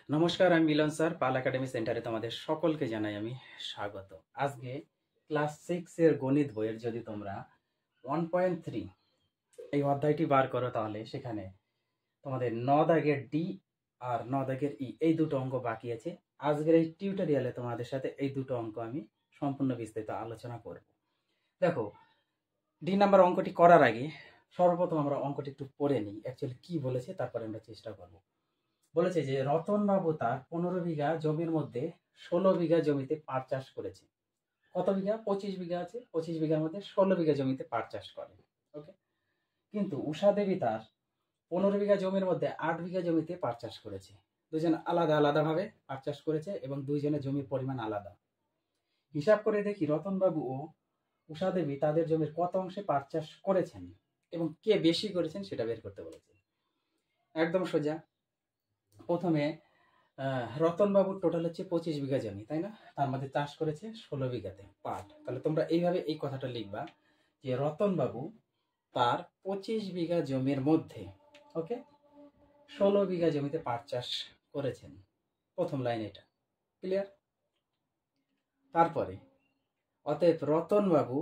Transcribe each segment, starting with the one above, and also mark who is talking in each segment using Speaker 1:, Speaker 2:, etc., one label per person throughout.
Speaker 1: নমস্কার, আমি মিলন স্যার। পাল একাডেমি সেন্টারে তোমাদের সকলকে জানাই আমি স্বাগত। আজকে ক্লাস 6 এর গণিত বইয়ের যদি তোমরা 1.3 এই অধ্যায়টি বার করো, তাহলে সেখানে তোমাদের 9 দাগের ডি আর 9 দাগের ই এই দুটো অঙ্ক বাকি আছে। আজকের এই টিউটোরিয়ালে তোমাদের সাথে এই দুটো অঙ্ক আমি সম্পূর্ণ বিস্তারিত আলোচনা করব। দেখো, ডি নাম্বার অঙ্কটি করার আগে সর্বপ্রথম আমরা অঙ্কটি একটু পড়ে নিই, অ্যাকচুয়ালি কি বলেছে, তারপরে আমরা চেষ্টা করব। বলেছে যে রতনবাবু তার 15 বিঘা জমির মধ্যে 16 বিঘা জমিতে পাট চাষ করেছে। কত বিঘা? 25 বিঘা আছে। 25 বিঘার মধ্যে 16 বিঘা জমিতে পাট চাষ করে। ওকে। কিন্তু উষা দেবী তার 15 বিঘা জমির মধ্যে 8 বিঘা জমিতে পাট চাষ করেছে। দুজন আলাদা আলাদা ভাবে পাট চাষ করেছে এবং দুইজনের জমির পরিমাণ আলাদা। হিসাব করে দেখি রতনবাবু ও উষা দেবী তাদের জমির কত অংশে পাট চাষ করেছেন এবং কে বেশি করেছেন সেটা বের করতে বলেছে। একদম সোজা। প্রথমে রতনবাবুর টোটাল হচ্ছে 25 বিঘা জমি, তাই না? তার মধ্যে চাষ করেছে 16 বিঘাতে পাট। তাহলে তোমরা এইভাবে এই কথাটা লিখবা যে রতনবাবু তার 25 বিঘা জমির মধ্যে, ওকে, 16 বিঘা জমিতে পাট চাষ করেছেন। প্রথম লাইন এটা ক্লিয়ার। তারপরে অতএব রতনবাবু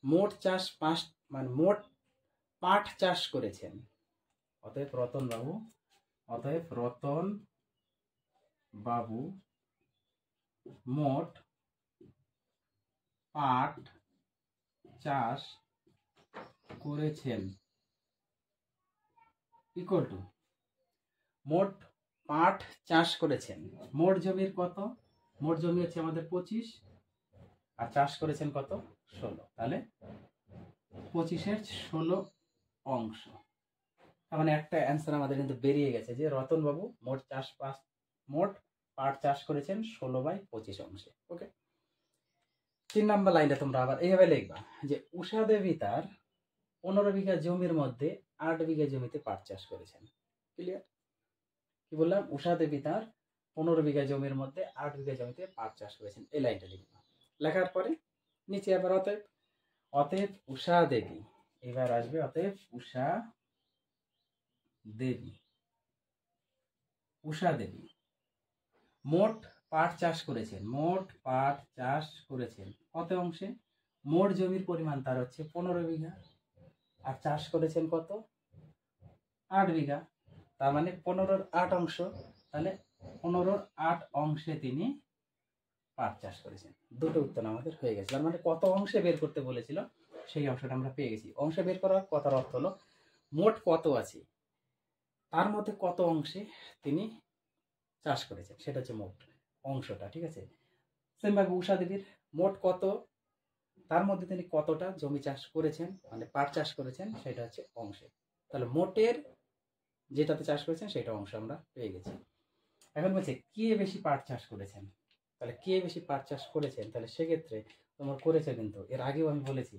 Speaker 1: মোট চাষ মোট পাট চাষ করেছেন। অতএব রতনবাবু মোট পাট চাষ করেছেন ইকুয়াল টু মোট পাট চাষ করেছেন। মোট জমির কত? মোট জমি হচ্ছে আমাদের 25 আর চাষ করেছেন কত? 16। তাহলে 25-এর 16 অংশ। তার মানে একটা অ্যান্সার আমাদের কিন্তু বেরিয়ে গেছে যে রতনবাবু মোট পাট চাষ করেছেন 16/25 অংশে। ওকে। 3 নাম্বার লাইনটা তোমরা আবার এইভাবে লিখবা যে উষা দেবী তার 15 বিঘা জমির মধ্যে 8 বিঘা জমিতে পাট চাষ করেছেন। ক্লিয়ার? কি বললাম? উষা দেবী তার 15 বিঘা জমির মধ্যে 8 বিঘা জমিতে পাট চাষ করেছেন। এই লাইনটা লিখবা। লেখার পরে নিচে আবার অতএব উষা দেবী, এবার আসবে অতএব উষা দেবী মোট পাট চাষ করেছেন। কত অংশে? মোট জমির পরিমাণ তার হচ্ছে 15 বিঘা আর চাষ করেছেন কত? 8 বিঘা। তার মানে 15-র 8 অংশ। তাহলে 15-র 8 অংশে তিনি পাট চাষ করেছেন। দুটো উত্তর আমাদের হয়ে গেছে। তার মানে কত অংশে বের করতে বলেছিল সেই অংশটা আমরা পেয়ে গেছি। অংশে বের করার কথার অর্থ হলো মোট কত আছে তার মধ্যে কত অংশে তিনি চাষ করেছেন, সেটা হচ্ছে মোট অংশটা। ঠিক আছে? সেমভাবে উষা দেবীর মোট কত তার মধ্যে তিনি কতটা জমি চাষ করেছেন, মানে পাট চাষ করেছেন, সেটা হচ্ছে অংশে। তাহলে মোটের যেটাতে চাষ করেছেন সেটা অংশ আমরা পেয়ে গেছি। এখন বলছে কে বেশি পাট চাষ করেছেন। তাহলে কে বেশি পাট চাষ করেছেন, তাহলে সেক্ষেত্রে তোমার করেছে, কিন্তু এর আগেও আমি বলেছি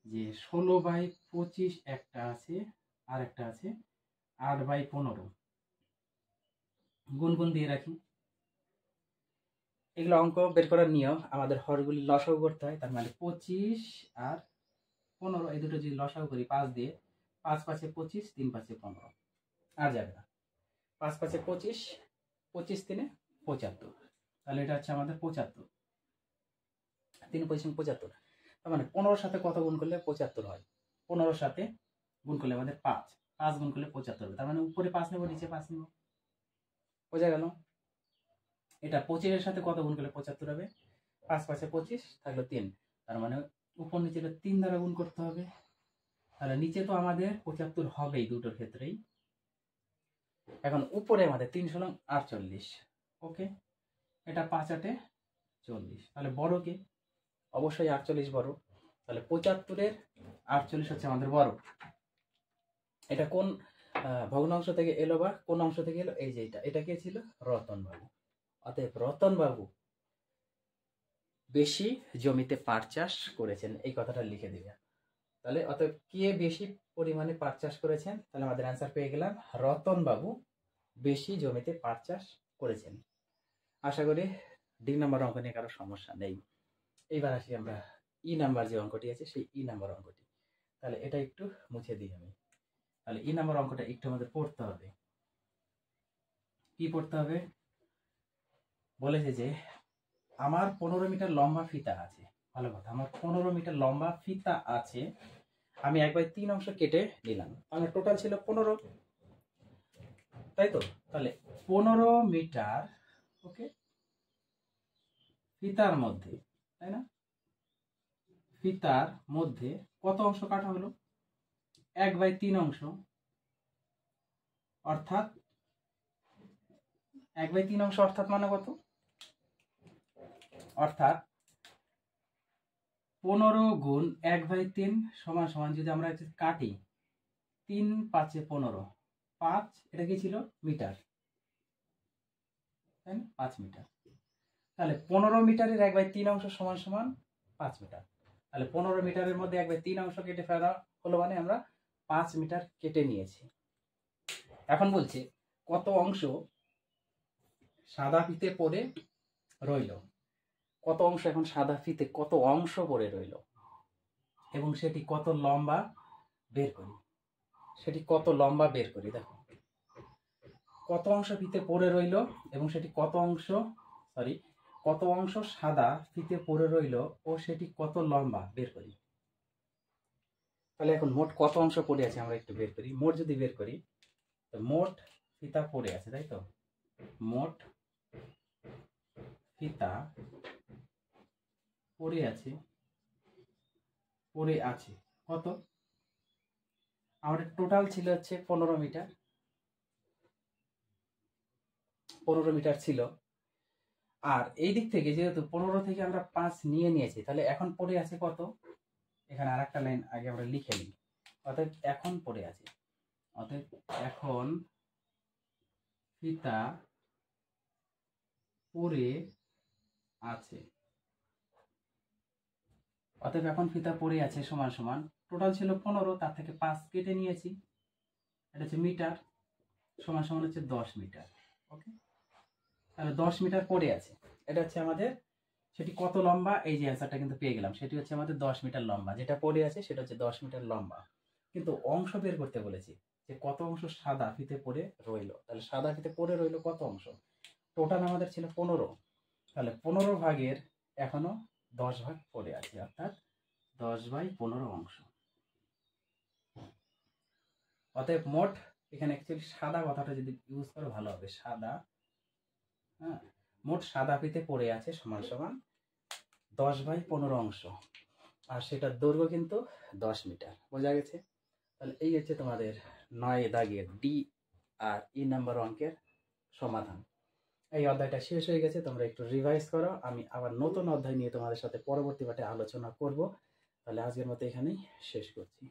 Speaker 1: যে 16/25 একটা আছে আর একটা আছে 8/15। গুণ দিয়ে রাখি। এগুলো অঙ্ক বের করার নিয়ম, আমাদের হরগুলি লসাগু করতে হয়। তার মানে 25 আর 15 এই দুটো যদি লসাগু করি 5 দিয়ে, 5 5 25, 3 5 15, আর যাবে না। 5 5 25, 25 3 75। তাহলে এটা হচ্ছে আমাদের 75। 3 25 75। তার মানে 15-র সাথে কত গুণ করলে 75 হয়? 15-র সাথে গুণ করলে আমাদের 5 গুণ করলে 75 হবে। তার মানে উপরে 5 নেব, নিচে 5 নেব। বোঝা গেল? এটা 25-এর সাথে কত গুণ করলে 75 হবে? 5 5 25 থাকলো 3। তার মানে উপর নিচে 3 দ্বারা গুণ করতে হবে। তাহলে নিচে তো আমাদের 75 হবেই দুটোর ক্ষেত্রেই। এখন উপরে আমাদের 3 × 48। ওকে। এটা 5 8 40। তাহলে বড় কে? অবশ্যই 48 বড়। তাহলে 75-এর 48 হচ্ছে আমাদের বড়। এটা কোন ভগ্নাংশ থেকে এলো বা কোন অংশ থেকে এলো? এই যে এটা কে ছিল? রতনবাবু। অতএব রতনবাবু বেশি জমিতে পাট চাষ করেছেন, এই কথাটা লিখে দিবে। তাহলে অতএব কে বেশি পরিমাণে পাট চাষ করেছেন, তাহলে আমাদের অ্যান্সার পেয়ে গেলাম রতনবাবু বেশি জমিতে পাট চাষ করেছেন। আশা করি ডি নাম্বার অঙ্ক নিয়ে কারো সমস্যা নেই। এইবার আসি আমরা ই নাম্বার যে অঙ্কটি আছে সেই ই নাম্বার অঙ্কটি। তাহলে এটা একটু মুছে দিই আমি। তাহলে ই নাম্বার অঙ্কটা একটু আমাদের পড়তে হবে। কি পড়তে হবে? বলেছে যে আমার 15 মিটার লম্বা ফিতা আছে। ভালো কথা, আমার 15 মিটার লম্বা ফিতা আছে, আমি 1/3 অংশ কেটে নিলাম, তাহলে টোটাল ছিল 15, তাই তো? তাহলে 15 মিটার, ওকে, ফিতার মধ্যে, তাই না? ফিতার মধ্যে কত অংশ কাটা হলো? 1/3 অংশ, অর্থাৎ 1/3 অংশ অর্থাৎ মানে কত? অর্থাৎ 15 গুণ 1/3 সমান সমান যদি আমরা কাটি 3 5 15, 5 এটা কি ছিল? মিটার, তাই না? 5 মিটার। তাহলে 15 মিটারের 1/3 অংশ সমান সমান 5 মিটার। তাহলে 15 মিটারের মধ্যে 1/3 অংশ কেটে ফেলা হলো, মানে আমরা 5 মিটার কেটে নিয়েছি। এখন বলছে কত অংশ সাদা ফিতে পড়ে রইল, কত অংশ এখন সাদা ফিতে কত অংশ পড়ে রইল এবং সেটি কত লম্বা বের করি। সেটি কত লম্বা বের করি। দেখো কত অংশ ফিতে পড়ে রইল এবং সেটি কত অংশ, কত অংশ সাদা ফিতে পড়ে রইল ও সেটি কত লম্বা বের করি। তাহলে এখন মোট কত অংশ পড়ে আছে আমরা একটু বের করি। মোট যদি বের করি, তো মোট ফিতা পড়ে আছে, তাই তো? মোট ফিতা পড়ে আছে কত? আমাদের টোটাল ছিল হচ্ছে 15 মিটার, 15 মিটার ছিল। আর এই দিক থেকে যেহেতু 15 থেকে আমরা 5 নিয়ে নিয়েছি, তাহলে এখন পড়ে আছে কত? এখানে আর একটা লাইন আগে আমরা লিখে নিই। অতএব এখন পড়ে আছে, অতএব এখন ফিতা পড়ে আছে, অতএব এখন ফিতা পড়ে আছে সমান সমান টোটাল ছিল 15, তার থেকে 5 কেটে নিয়েছি, এটা হচ্ছে মিটার, সমান সমান হচ্ছে 10 মিটার। ওকে, তাহলে 10 মিটার পড়ে আছে, এটা হচ্ছে আমাদের। সেটি কত লম্বা? এই যে অ্যান্সারটা কিন্তু পেয়ে গেলাম, সেটি হচ্ছে আমাদের 10 মিটার লম্বা। যেটা পড়ে আছে সেটা হচ্ছে 10 মিটার লম্বা। কিন্তু অংশ বের করতে বলেছি যে কত অংশ সাদা ফিতে পড়ে রইল। তাহলে সাদা ফিতে পড়ে রইল কত অংশ? টোটাল আমাদের ছিল 15, তাহলে 15 ভাগের এখনো 10 ভাগ পড়ে আছে, অর্থাৎ 10/15 অংশ। অতএব মোট, এখানে অ্যাকচুয়ালি সাদা কথাটা যদি ইউজ করো ভালো হবে, সাদা, হ্যাঁ, মোট সাদা ফিতে পড়ে আছে সমান সমান 10/15 অংশ, আর সেটার দৈর্ঘ্য কিন্তু 10 মিটার। বোঝা গেছে? তাহলে এই হচ্ছে তোমাদের 9 দাগের ডি আর ই নাম্বার অঙ্কের সমাধান। এই অধ্যায়টা শেষ হয়ে গেছে, তোমরা একটু রিভাইজ করো। আমি আবার নতুন অধ্যায় নিয়ে তোমাদের সাথে পরবর্তী পাঠে আলোচনা করব। তাহলে আজকের মতো এখানেই শেষ করছি।